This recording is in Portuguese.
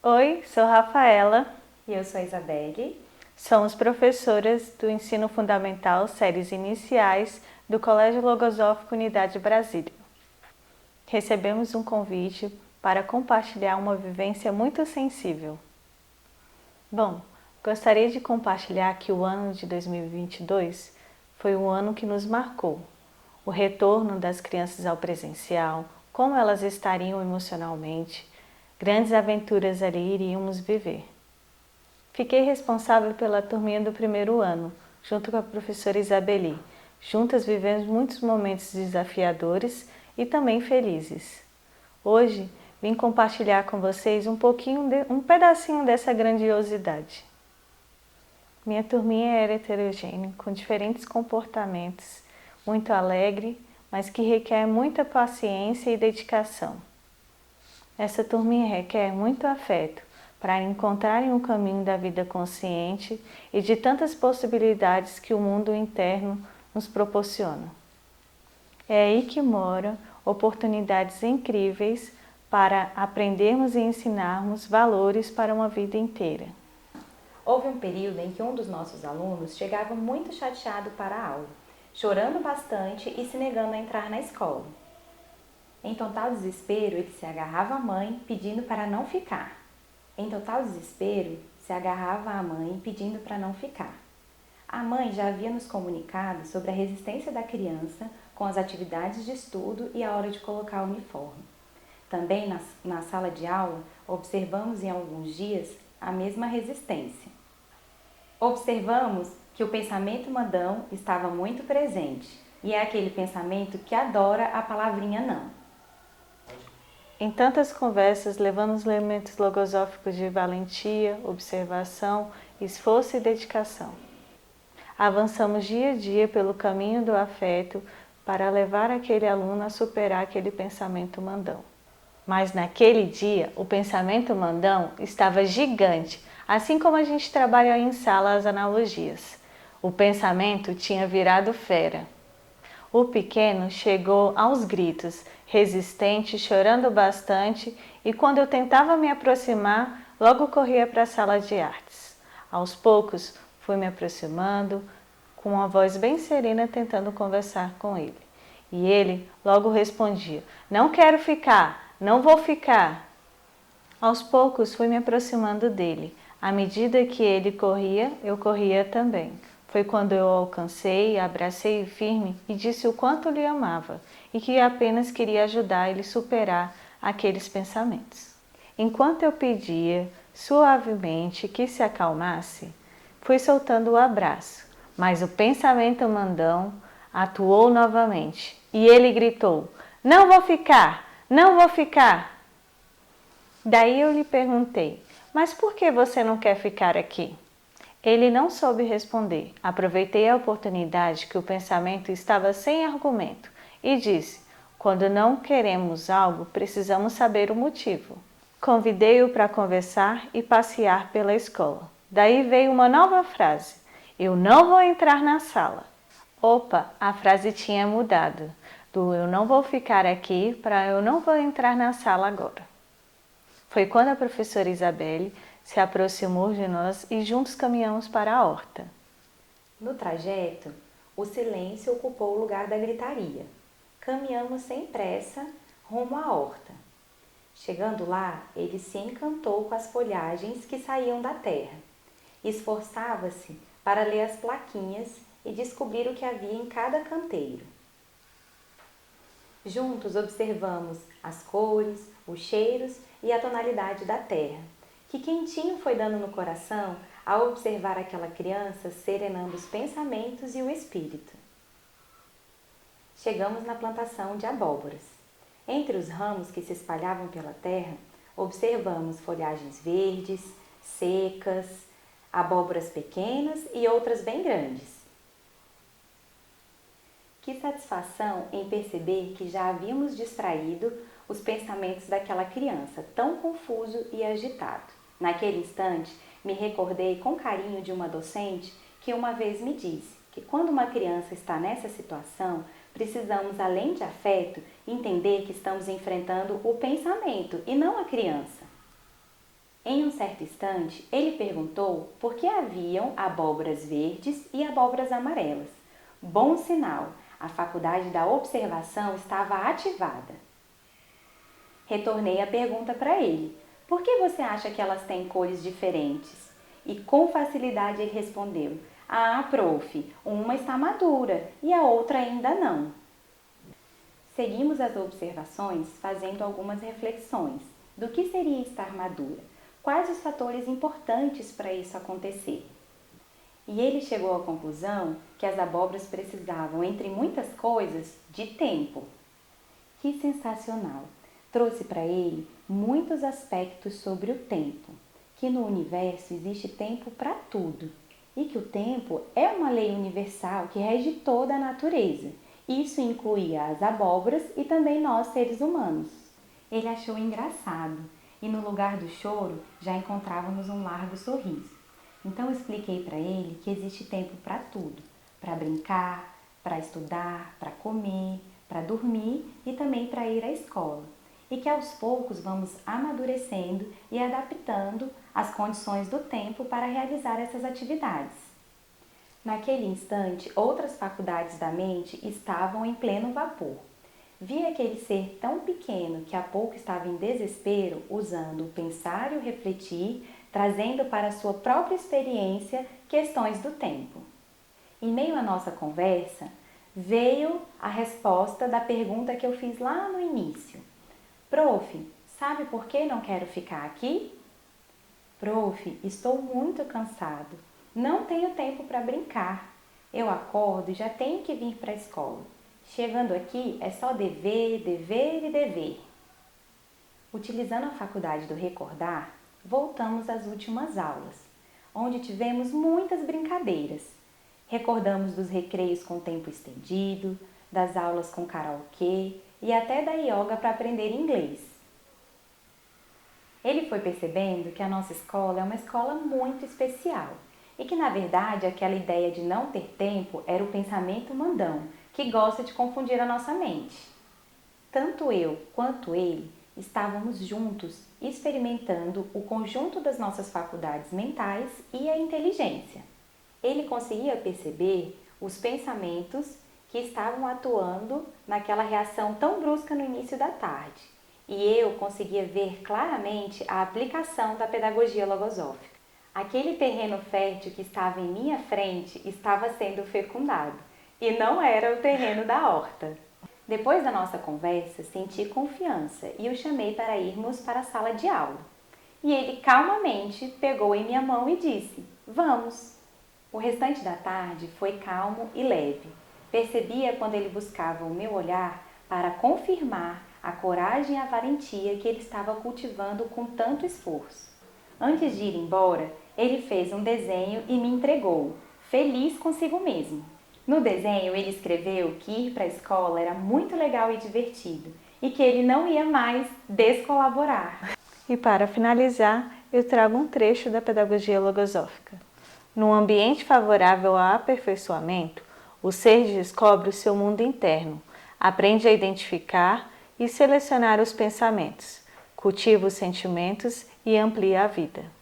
Oi, sou Rafaela, E eu sou a Isabelle. somos professoras do Ensino Fundamental Séries Iniciais do Colégio Logosófico Unidade Brasília. Recebemos um convite para compartilhar uma vivência muito sensível. Bom, gostaria de compartilhar que o ano de 2022 foi um ano que nos marcou. O retorno das crianças ao presencial, como elas estariam emocionalmente, grandes aventuras ali iríamos viver. Fiquei responsável pela turminha do primeiro ano, junto com a professora Isabeli. Juntas vivemos muitos momentos desafiadores e também felizes. Hoje vim compartilhar com vocês um pedacinho dessa grandiosidade. Minha turminha era heterogênea, com diferentes comportamentos, muito alegre, mas que requer muita paciência e dedicação. Essa turminha requer muito afeto para encontrarem o caminho da vida consciente e de tantas possibilidades que o mundo interno nos proporciona. É aí que moram oportunidades incríveis para aprendermos e ensinarmos valores para uma vida inteira. Houve um período em que um dos nossos alunos chegava muito chateado para a aula, chorando bastante e se negando a entrar na escola. Em total desespero, ele se agarrava à mãe, pedindo para não ficar. Em total desespero, se agarrava à mãe, pedindo para não ficar. A mãe já havia nos comunicado sobre a resistência da criança com as atividades de estudo e a hora de colocar o uniforme. Também na sala de aula, observamos em alguns dias a mesma resistência. Observamos que o pensamento mandão estava muito presente, e é aquele pensamento que adora a palavrinha não. Em tantas conversas, levando os elementos logosóficos de valentia, observação, esforço e dedicação. Avançamos dia a dia pelo caminho do afeto para levar aquele aluno a superar aquele pensamento mandão. Mas naquele dia, o pensamento mandão estava gigante, assim como a gente trabalha em sala as analogias. O pensamento tinha virado fera. O pequeno chegou aos gritos, resistente, chorando bastante, e quando eu tentava me aproximar, logo corria para a sala de artes. Aos poucos, fui me aproximando, com uma voz bem serena, tentando conversar com ele. E ele logo respondia: "Não quero ficar, não vou ficar." Aos poucos, fui me aproximando dele. À medida que ele corria, eu corria também. Foi quando eu o alcancei, abracei firme e disse o quanto lhe amava e que apenas queria ajudar ele a superar aqueles pensamentos. Enquanto eu pedia suavemente que se acalmasse, fui soltando o abraço, mas o pensamento mandão atuou novamente e ele gritou: "Não vou ficar, não vou ficar." Daí eu lhe perguntei: "Mas por que você não quer ficar aqui?" Ele não soube responder. Aproveitei a oportunidade que o pensamento estava sem argumento e disse: "Quando não queremos algo, precisamos saber o motivo." Convidei-o para conversar e passear pela escola. Daí veio uma nova frase: "Eu não vou entrar na sala." Opa, a frase tinha mudado. Do "eu não vou ficar aqui" para "eu não vou entrar na sala agora." Foi quando a professora Isabelle se aproximou de nós e juntos caminhamos para a horta. No trajeto, o silêncio ocupou o lugar da gritaria. Caminhamos sem pressa rumo à horta. Chegando lá, ele se encantou com as folhagens que saíam da terra. Esforçava-se para ler as plaquinhas e descobrir o que havia em cada canteiro. Juntos observamos as cores, os cheiros e a tonalidade da terra. Que quentinho foi dando no coração ao observar aquela criança serenando os pensamentos e o espírito. Chegamos na plantação de abóboras. Entre os ramos que se espalhavam pela terra, observamos folhagens verdes, secas, abóboras pequenas e outras bem grandes. Que satisfação em perceber que já havíamos distraído os pensamentos daquela criança tão confuso e agitado. Naquele instante, me recordei com carinho de uma docente que uma vez me disse que quando uma criança está nessa situação, precisamos, além de afeto, entender que estamos enfrentando o pensamento e não a criança. Em um certo instante, ele perguntou por que haviam abóboras verdes e abóboras amarelas. Bom sinal, a faculdade da observação estava ativada. Retornei a pergunta para ele: por que você acha que elas têm cores diferentes? E com facilidade ele respondeu: ah, prof, uma está madura e a outra ainda não. Seguimos as observações fazendo algumas reflexões do que seria estar madura, quais os fatores importantes para isso acontecer. E ele chegou à conclusão que as abóboras precisavam, entre muitas coisas, de tempo. Que sensacional! Trouxe para ele muitos aspectos sobre o tempo, que no universo existe tempo para tudo e que o tempo é uma lei universal que rege toda a natureza. Isso incluía as abóboras e também nós, seres humanos. Ele achou engraçado e no lugar do choro já encontrávamos um largo sorriso. Então expliquei para ele que existe tempo para tudo, para brincar, para estudar, para comer, para dormir e também para ir à escola. E que aos poucos vamos amadurecendo e adaptando as condições do tempo para realizar essas atividades. Naquele instante, outras faculdades da mente estavam em pleno vapor. Vi aquele ser tão pequeno que há pouco estava em desespero, usando o pensar e o refletir, trazendo para a sua própria experiência questões do tempo. Em meio à nossa conversa, veio a resposta da pergunta que eu fiz lá no início. Prof, sabe por que não quero ficar aqui? Prof, estou muito cansado. Não tenho tempo para brincar. Eu acordo e já tenho que vir para a escola. Chegando aqui é só dever, dever e dever. Utilizando a faculdade do recordar, voltamos às últimas aulas, onde tivemos muitas brincadeiras. Recordamos dos recreios com tempo estendido, das aulas com karaokê e até da yoga para aprender inglês. Ele foi percebendo que a nossa escola é uma escola muito especial e que, na verdade, aquela ideia de não ter tempo era o pensamento mandão, que gosta de confundir a nossa mente. Tanto eu quanto ele estávamos juntos experimentando o conjunto das nossas faculdades mentais e a inteligência. Ele conseguia perceber os pensamentos que estavam atuando naquela reação tão brusca no início da tarde. E eu conseguia ver claramente a aplicação da pedagogia logosófica. Aquele terreno fértil que estava em minha frente estava sendo fecundado, e não era o terreno da horta. Depois da nossa conversa, senti confiança e o chamei para irmos para a sala de aula. E ele calmamente pegou em minha mão e disse: vamos! O restante da tarde foi calmo e leve. Percebia quando ele buscava o meu olhar para confirmar a coragem e a valentia que ele estava cultivando com tanto esforço. Antes de ir embora, ele fez um desenho e me entregou, feliz consigo mesmo. No desenho, ele escreveu que ir para a escola era muito legal e divertido e que ele não ia mais descolaborar. E para finalizar, eu trago um trecho da pedagogia logosófica. Num ambiente favorável ao aperfeiçoamento, o ser descobre o seu mundo interno, aprende a identificar e selecionar os pensamentos, cultiva os sentimentos e amplia a vida.